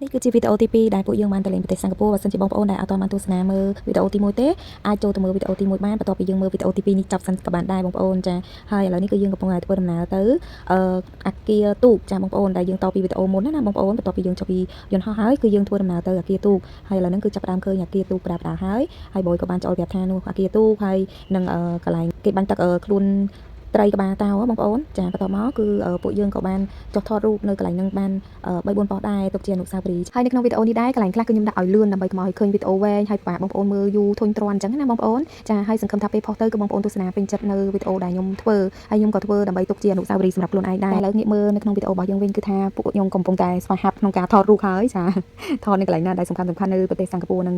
នេះគឺជាវីដេអូទី2ដែលពួកយើងបានទៅលេងប្រទេសសិង្ហបុរីបើសិនជាបងប្អូនដែលអត់ទាន់បានទស្សនាមើលវីដេអូទី1ទេអាចចូលទៅមើលវីដេអូទី1បានបន្ទាប់ពីយើងមើលវីដេអូទី2នេះចប់សិនក៏បានដែរបងប្អូនចាហើយឥឡូវនេះគឺយើងកំពុងតែធ្វើដំណើរទៅអាគារទូកចាបងប្អូនដែលយើងតពីវីដេអូមុនណាបងប្អូនបន្ទាប់ពីយើងចប់ពីយន្តហោះហើយគឺយើងធ្វើដំណើរទៅអាគារទូកហើយឥឡូវនេះគឺចាប់ផ្ដើមឃើញអាគារទូកផ្ដាល់ហើយបយក៏បានចូលប្រាប់ថានោះអាគារទូកហើយនឹងកន្លែងគេបាញ់ទឹកខ្លួនត្រីក្បាលតោបងប្អូនចាបន្តមកគឺពួកយើងក៏បានចុះថតរូបនៅកន្លែងនឹងបាន3 4 ប៉ុស្តិ៍ដែរទុកជាអនុស្សាវរីយ៍ហើយនៅក្នុងវីដេអូនេះដែរកន្លែងខ្លះគឺខ្ញុំដាក់ឲ្យលឿនដើម្បីកុំឲ្យឃើញវីដេអូវែងហើយពិបាកបងប្អូនមើលយូរធុញទ្រាន់អញ្ចឹងណាបងប្អូនចាហើយសង្ឃឹមថាពេលផុសទៅគឺបងប្អូនទស្សនាពេញចិត្តនៅវីដេអូដែលខ្ញុំធ្វើហើយខ្ញុំក៏ធ្វើដើម្បីទុកជាអនុស្សាវរីយ៍សម្រាប់ខ្លួនឯងដែរឥឡូវងាកមើលនៅក្នុងវីដេអូរបស់យើងវិញគឺថាពួកខ្ញុំកំពុងតែស្វែងហាត់ក្នុងការថតរូបហើយចាថតនៅកន្លែងណាដែលសំខាន់នៅប្រទេសសិង្ហបុរីនឹង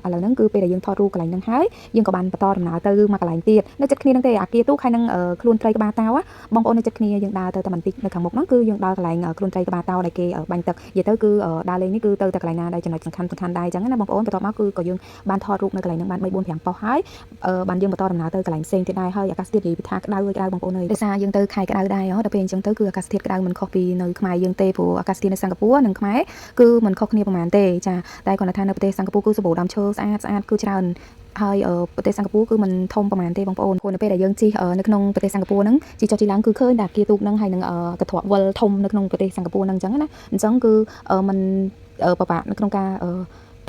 ឥឡូវហ្នឹងគឺពេលដែលយើងថតរូបកន្លែងហ្នឹងហើយយើងក៏បានបន្តដំណើរទៅមកកន្លែងទៀតនៅចិត្តគ្នាហ្នឹងទេអាគារទូកហើយនឹងខ្លួនត្រីក្បាលតោបងប្អូននៅចិត្តគ្នាយើងដើរទៅតែបន្តិចនៅខាងមុខហ្នឹងគឺយើងដល់កន្លែងខ្លួនត្រីក្បាលតោដែលគេបាញ់ទឹកនិយាយទៅគឺដើរលេងនេះគឺទៅតែកន្លែងណាដែលចំណុចសំខាន់ដែរអញ្ចឹងណាបងប្អូនបន្ទាប់មកគឺក៏យើងបានថតរូបនៅកន្លែងហ្នឹងបាន3 4 5ប៉ុស្តិ៍ហើយបានយើងបន្តដំណើរទៅកន្លែងផ្សេងទៀតដែរហើយអាកាសធាតុនិយាយពីថាក្តៅបងប្អូនអើយដោយសារយើងទៅខែក្តៅដែរដល់ពេលអញ្ចឹងទៅគឺអាកាសធាតុក្តៅមិនខុសពីនៅខ្មែរយើងទេព្រោះអាកាសធាតុនៅសិង្ហបុរីនិងខ្មែរគឺមិនខុសគ្នាប្រហែលទេចាតែគាត់ថានៅប្រទេសសិង្ហបុរីគឺសម្បូរដើមឈើស្អាតគឺច្រើនហើយប្រទេសសិង្ហបុរីគឺមិនធំប្រហែលទេបងប្អូនព្រោះនៅពេលដែលយើងជិះនៅក្នុងប្រទេសសិង្ហបុរីហ្នឹងជិះចុះជិះឡើងគឺឃើញតែអាគារទូកហ្នឹងហើយនឹងកន្ត្រកវិលធំនៅក្នុងប្រទេសសិង្ហបុរីហ្នឹងអញ្ចឹងណាអញ្ចឹងគឺมันពិបាកនៅក្នុងកា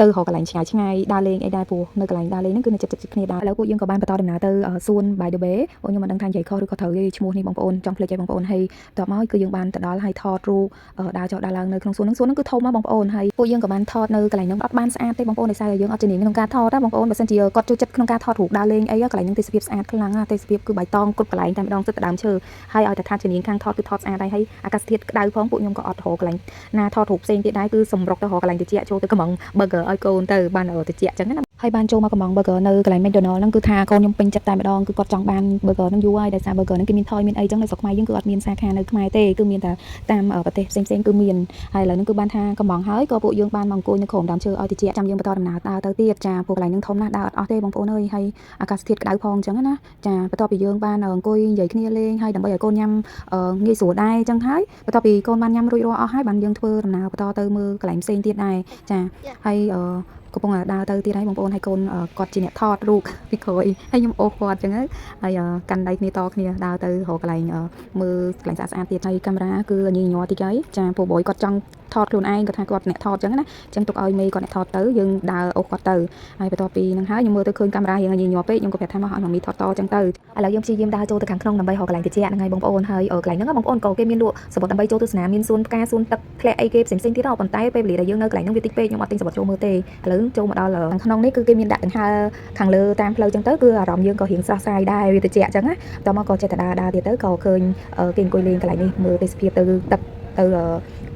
រទៅរកកន្លែងឆ្ងាយដើរលេងអីដែរព្រោះនៅកន្លែងដើរលេងហ្នឹងគឺនៅចិត្តគ្នាដែរឥឡូវពួកយើងក៏បានបន្តដំណើរទៅសួន By the Bay ពួកខ្ញុំមិនដឹងថានិយាយខុសឬក៏ត្រូវទេឈ្មោះនេះបងប្អូនចង់ភ្លេចឲ្យបងប្អូនហើយតបមកគឺយើងបានទៅដល់ហើយថតរូបដើរចុះដើរឡើងនៅក្នុងសួនហ្នឹងគឺធំណាស់បងប្អូនហើយពួកយើងក៏បានថតនៅកន្លែងហ្នឹងអត់បានស្អាតទេបងប្អូនដោយសារយើងអត់ជំនាញក្នុងការថតណាបងប្អូនបើសិនជាគាត់ចូលចិត្តក្នុងការថតរូបដើរលេងអីកន្លែងហ្នឹងទេសភាពស្អាតខ្លាំងណាស់ទេសភាពគឺបៃតងគ្រប់កន្លែងតែម្ដងសិតតែដើមឈើហើយឲ្យតែថាជំនាញខាងថតគឺថតស្អាតហើយអាកាសធាតុក្តៅផងពួកខ្ញុំក៏អត់រកកន្លែងណាថតរូបផ្សេងទៀតដែរគឺសម្រុកទៅរកកន្លែងត្រជាក់ចូលទៅកំង burger ឲ្យកូនទៅបានត្រជាក់អញ្ចឹងណាហើយបានចូលមកកំង burger នៅកន្លែង McDonald ហ្នឹងគឺថាកូនខ្ញុំពេញចិត្តតែម្ដងគឺគាត់ចង់បាន burger ហ្នឹងយូរហើយដោយសារ burger ហ្នឹងគេមានថយមានអីចឹងនៅស្រុកខ្មែរយើងគឺអត់មានសាខានៅខ្មែរទេគឺមានតែតាមប្រទេសផ្សេងគឺមានហើយឥឡូវហ្នឹងគឺបានថាកំងហើយក៏ពួកយើងបានមកអង្គុយនៅក្រោមដើមឈើឲ្យត្រជាក់ចាំយើងបន្តដំណើរដើរទៅទៀតចាពួកកន្លែងហ្នឹងធំណាស់ដើរអត់អស់ទេបងប្អូនអើយហើយអាកាសធាតុក្តៅផងចឹងណាចាបន្ទាប់ពីយើងបានអង្គុយនិយាយគ្នាលេងហើយដើម្បីឲ្យកូនញ៉ាំងាយស្រួលដែរចឹងហើយបន្ទាប់ពីកូនបានញ៉ាំរួចរាល់អស់ហើយបានយើងធ្វើដំណើរបន្តទៅមើលកន្លែងផ្សេងទៀតដែរចាហើយកំពុងដើរទៅទៀតហើយបងប្អូនហើយកូនគាត់ជាអ្នកថតរូបពីក្រោយហើយខ្ញុំអូសគាត់អញ្ចឹងហើយកាន់ដៃគ្នាតគ្នាដើរទៅរកកន្លែងមើលកន្លែងស្អាតទៀតហើយកាមេរ៉ាគឺញញ័រតិចហើយចាពូបយគាត់ចង់ថតខ្លួនឯងគាត់ថាគាត់អ្នកថតអញ្ចឹងណាអញ្ចឹងទុកឲ្យមេគាត់អ្នកថតទៅយើងដើរអូសគាត់ទៅហើយបន្ទាប់ពីហ្នឹងហើយខ្ញុំមើលទៅឃើញកាមេរ៉ាយើងញញ័រពេកខ្ញុំក៏ប្រាប់ថាមកឲ្យម៉ាមីថតតអញ្ចឹងទៅឥឡូវយើងព្យាយាមដើរចូលទៅខាងក្នុងដើម្បីរកកន្លែងត្រជាក់ហ្នឹងហើយបងប្អូនហើយកន្លែងហ្នឹងបងប្អូនក៏គេមានលក់សម្បត្តិដើម្បីចូលទស្សនាមានសួនផ្កាសួនទឹកធ្លាក់អីគេផ្សេងទៀតប៉ុន្តែពេលវេលាដែលយើងនៅកន្លែងហ្នឹងវាតិចពេកខ្ញុំអត់ទិញសម្បត្តិចូលមើលទេឥឡូវចូលមកដល់ខាងក្នុងនេះគឺគេមានដាក់ដង្ហើខាងលើតាមផ្លូវអញ្ចឹងទៅគឺអារម្មណ៍យើងក៏រៀងស្រស់ស្រាយដែរវាត្រជាក់អញ្ចឹងណាតមកក៏ចេះតែដើរទៀតទៅក៏ឃើញគេអង្គុយលេងកន្លែងនេះមើលទេសភាពទៅទឹកទៅ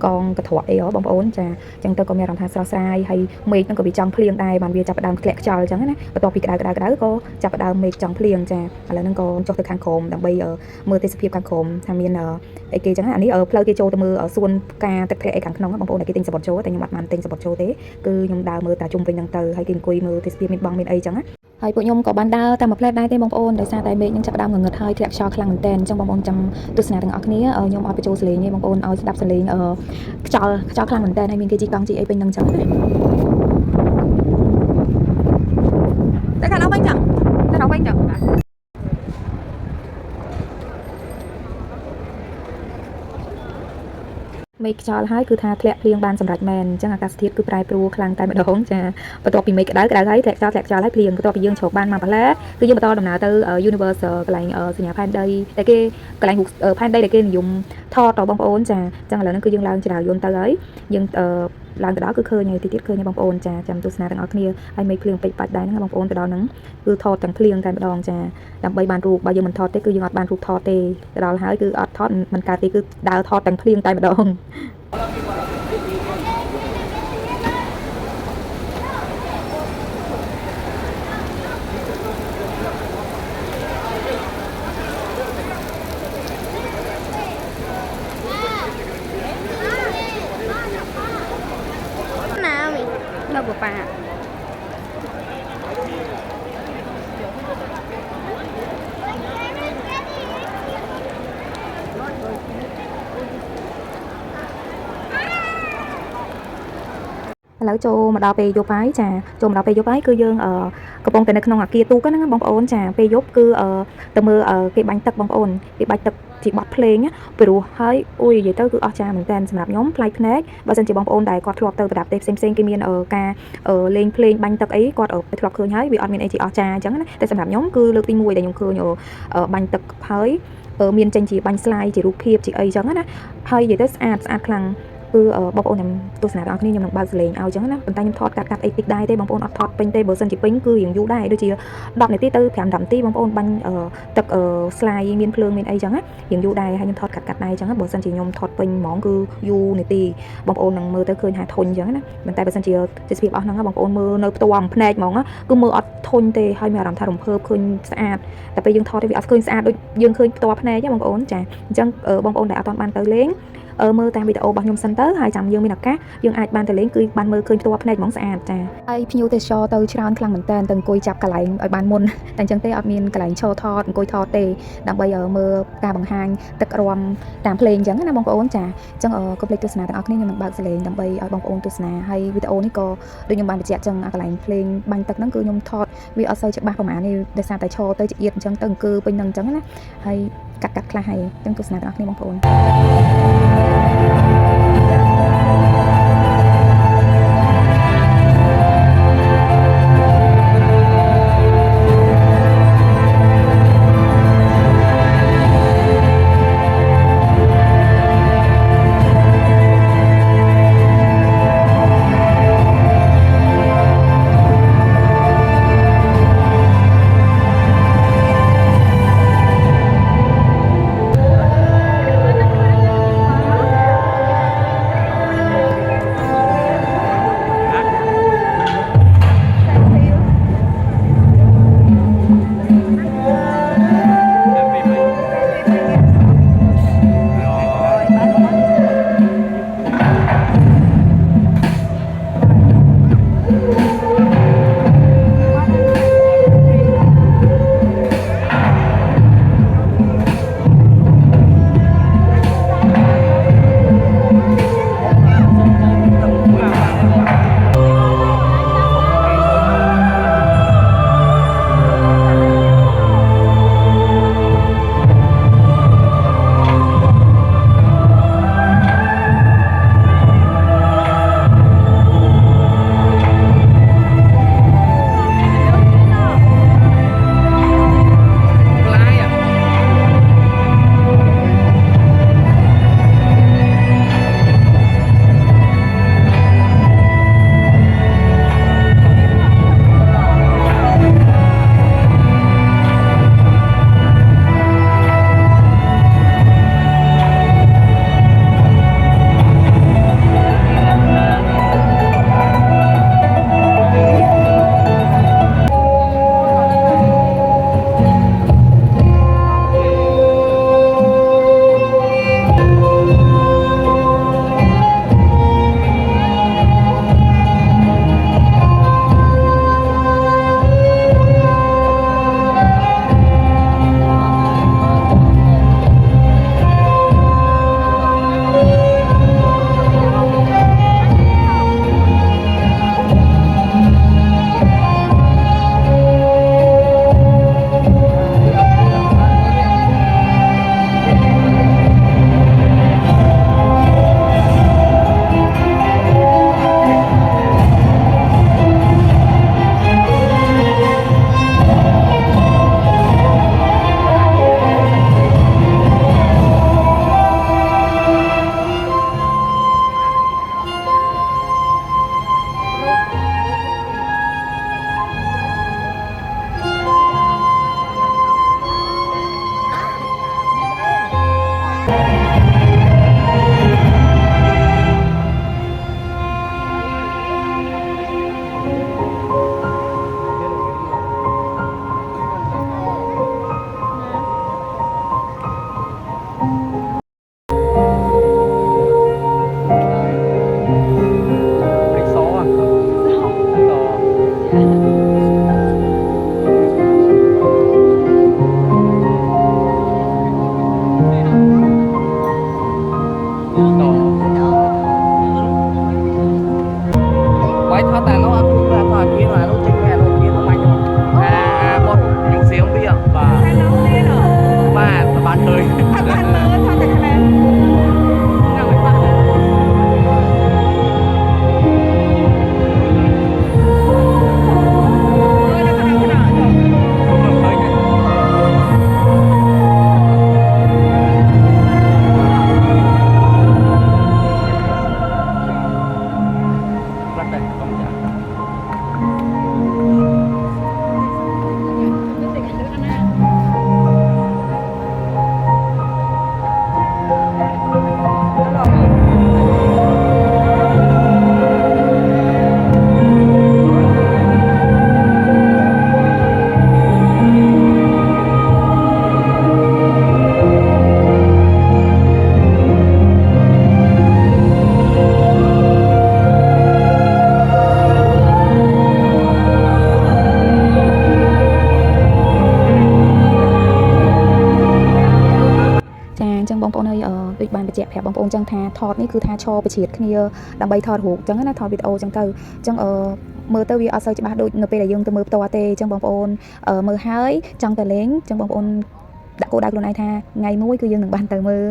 កងកត្រកអីបងប្អូនចាអញ្ចឹងទៅក៏មានអារម្មណ៍ថាស្រស់ស្រាយហើយមេឃហ្នឹងក៏វាចង់ភ្លៀងដែរបានវាចាប់ផ្ដើមធ្លាក់ខ្យល់អញ្ចឹងណាបន្ទាប់ពីក្តៅក៏ចាប់ផ្ដើមមេឃចង់ភ្លៀងចាឥឡូវហ្នឹងក៏ចុះទៅខាងក្រោមដើម្បីមើលទេសភាពខាងក្រោមថាមានអីគេអញ្ចឹងអានេះផ្លូវគេចូលទៅមើលសួនផ្កាទឹកធ្លាក់អីខាងក្នុងបងប្អូនដែលគេទិញសបុតចូលតែខ្ញុំអត់បានទិញសបុតចូលទេគឺខ្ញុំដើរមើលតែជុំវិញហ្នឹងទៅហើយគេអង្គុយមើលទេសភាពមានបងមានអីអញ្ចឹងណាហើយពួកខ្ញុំក៏បានដើរតាមមួយផ្លែតដែរទេបងប្អូនដោយសារតែមេឃនឹងចាប់ផ្ដើមងងឹតហើយធ្លាក់ខ្យល់ខ្លាំងមែនទែនអញ្ចឹងបងប្អូនចាំទស្សនាទាំងអស់គ្នាខ្ញុំអត់បញ្ចូលសលេងទេបងប្អូនឲ្យស្ដាប់សលេងខ្យល់ខ្លាំងមែនទែនហើយមានគេជីកង់ជីអីពេញនឹងអញ្ចឹងណាតែខាងនោះវិញចឹងតែនោះវិញចឹងមេឃខ្យល់ហើយគឺថាធ្លាក់ភ្លៀងបានសម្រេចមែនអញ្ចឹងអាកាសធាតុគឺប្រែប្រួលខ្លាំងតែម្ដងចាបន្ទាប់ពីមេឃក្តៅហើយធ្លាក់ខ្យល់ហើយភ្លៀងបន្ទាប់ពីយើងជ្រកបានមកបន្លែគឺយើងបន្តដំណើរទៅ Universal កន្លែងសញ្ញាផែនដីតែគេកន្លែងផែនដីដែលគេនិយមថតដល់បងប្អូនចាអញ្ចឹងឥឡូវហ្នឹងគឺយើងឡើងចរាយន្តទៅហើយយើងឡើងទៅដល់គឺឃើញហើយទៀតឃើញបងប្អូនចាចាំទស្សនាទាំងអស់គ្នាហើយមេឃភ្លៀងពេកបាច់ដែរហ្នឹងបងប្អូនទៅដល់ហ្នឹងគឺថតទាំងភ្លៀងតែម្ដងចាដើម្បីបានរូបបើយើងមិនថតទេគឺយើងអត់បានរូបថតទេទៅដល់ហើយគឺអត់ថតមិនកើតទេគឺដើរថតទាំងភ្លៀងតែម្ដងđâu của bà ឥឡូវចូលមកដល់ពេលយប់ហើយចាចូលមកដល់ពេលយប់ហើយគឺយើងកំពុងតែនៅក្នុងអាគារទូកហ្នឹងបងប្អូនចាពេលយប់គឺទៅមើលគេបាញ់ទឹកបងប្អូនគេបាញ់ទឹកជាបទភ្លេងព្រោះហើយអ៊ុយនិយាយទៅគឺអស្ចារ្យមែនតើសម្រាប់ខ្ញុំប្លែកភ្នែកបើសិនជាបងប្អូនដែលគាត់ធ្លាប់ទៅប្រដាប់ទេផ្សេងៗគេមានការលេងភ្លេងបាញ់ទឹកអីគាត់ធ្លាប់ឃើញហើយវាអត់មានអីជាអស្ចារ្យអញ្ចឹងណាតែសម្រាប់ខ្ញុំគឺលើកទី1ដែលខ្ញុំឃើញបាញ់ទឹកហើយមានចេញជាបាញ់ស្លាយជារូបភាពជាអីចឹងណាហើយនិយាយទៅស្អាតខ្លាំងគឺបងប្អូនខ្ញុំទស្សនាបងប្អូនខ្ញុំនឹងបើកសលេងឲ្យចឹងណាប៉ុន្តែខ្ញុំថតកាត់អីតិចដែរទេបងប្អូនអត់ថតពេញទេបើសិនជាពេញគឺរៀងយូរដែរដូចជា10នាទីទៅ5-10នាទីបងប្អូនបាញ់ទឹកស្លាយមានភ្លើងមានអីចឹងណារៀងយូរដែរហើយខ្ញុំថតកាត់ដែរចឹងណាបើសិនជាខ្ញុំថតពេញហ្មងគឺយូរនាទីបងប្អូននឹងមើលទៅឃើញថាធុញចឹងណាប៉ុន្តែបើសិនជាទេសភាពអស់ហ្នឹងបងប្អូនមើលនៅផ្ទាល់ភ្នែកហ្មងគឺមើលអត់ធុញទេហើយមានអារម្មណ៍ថារំភើបឃើញស្អាតតែពេលយើងថតទៅវាអត់ឃើញស្អាតដូចយើងឃើញផ្ទាល់ភ្នែកបងប្អូនចាអញ្ចឹងបងប្អូនដែលអត់បានទៅលេងមើលតាមវីដេអូរបស់ខ្ញុំសិនទៅហើយចាំយើងមានឱកាសយើងអាចបានទៅលេងគឺបានមើលឃើញផ្ទាល់ភ្នែកហ្មងស្អាតចាហើយភ្ញៀវទេសចរទៅច្រើនខ្លាំងមែនតើអង្គុយចាប់កន្លែងឲ្យបានមុនតែអញ្ចឹងទេអត់មានកន្លែងឈរថតអង្គុយថតទេដើម្បីមើលការបង្ហាញទឹករាំតាមភ្លេងអញ្ចឹងណាបងប្អូនចាអញ្ចឹងកុំភ្លេចទស្សនាទាំងអស់គ្នាខ្ញុំនឹងបើកសលេងដើម្បីឲ្យបងប្អូនទស្សនាហើយវីដេអូនេះក៏ដូចខ្ញុំបានបញ្ជាក់អញ្ចឹងកន្លែងភ្លេងបាញ់ទឹកហ្នឹងគឺខ្ញុំថតវាអត់សូវច្បាស់ប្រហែលនេះដោយសារតែឈរទៅចៀតអញ្ចឹងទៅអង្គើពេញហ្នឹងអញ្ចឹងណាហើយកាត់ខ្លះហើយអញ្ចឹងទស្សនាទាំងអស់គ្នាបងប្អូន quay thoát tại nó cũng là thoát kia mà nó chỉnh mẹ nó kia nó mạnh rồi một những xiêm bây giờ và bạn tớiចឹងបងប្អូនអើយដូចបានបញ្ជាក់ប្រាប់បងប្អូនចឹងថាថតនេះគឺថាឈរបញ្ជាគ្នាដើម្បីថតរូបចឹងណាថតវីដេអូចឹងទៅចឹងមើលទៅវាអត់សូវច្បាស់ដូចនៅពេលដែលយើងទៅមើលផ្ទាល់ទេចឹងបងប្អូនមើលហើយចង់ទៅលេងចឹងបងប្អូនដាក់គោលដៅខ្លួនឯងថាថ្ងៃមួយគឺយើងនឹងបានទៅមើល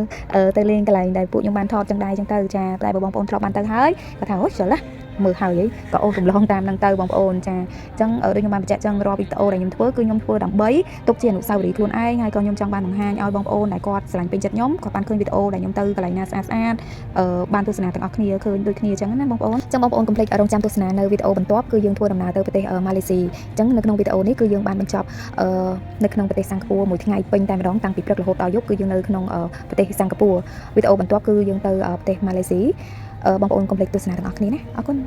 ទៅលេងកន្លែងដែលពួកខ្ញុំបានថតចឹងដែរចឹងទៅចាតែបងប្អូនធ្លាប់បានទៅហើយគាត់ថាអូច្រឡះមើលហើយក៏អូនរំលងតាមនឹងទៅបងប្អូនចាចឹងដូចខ្ញុំបានបញ្ជាក់ចឹងរាល់វីដេអូដែលខ្ញុំធ្វើគឺខ្ញុំធ្វើដើម្បីទុកជាអនុស្សាវរីយ៍ខ្លួនឯងហើយក៏ខ្ញុំចង់បានបង្ហាញឲ្យបងប្អូនដែលគាត់ស្រឡាញ់ពេញចិត្តខ្ញុំគាត់បានឃើញវីដេអូដែលខ្ញុំទៅកន្លែងណាស្អាតបានទស្សនាទាំងអស់គ្នាឃើញដូចគ្នាចឹងណាបងប្អូនចឹងបងប្អូនកុំភ្លេចរងចាំទស្សនានៅវីដេអូបន្ទាប់គឺយើងធ្វើដំណើរទៅប្រទេសម៉ាឡេស៊ីចឹងនៅក្នុងវីដេអូនេះគឺយើងបានបញ្ចប់នៅក្នុងប្រទេសសិង្ហបុរីមួយថ្ងៃពេញតែម្ដងតាំងពីព្រឹករហូតដល់យប់គឺយើងនៅក្នុងប្រទេសសិង្ហបុរីវីដេអូបន្ទាប់គឺយើងទៅប្រទេសម៉ាឡេស៊ីបងប្អូនកុំភ្លេចទស្សនាទាំងអស់គ្នាណាអរគុណ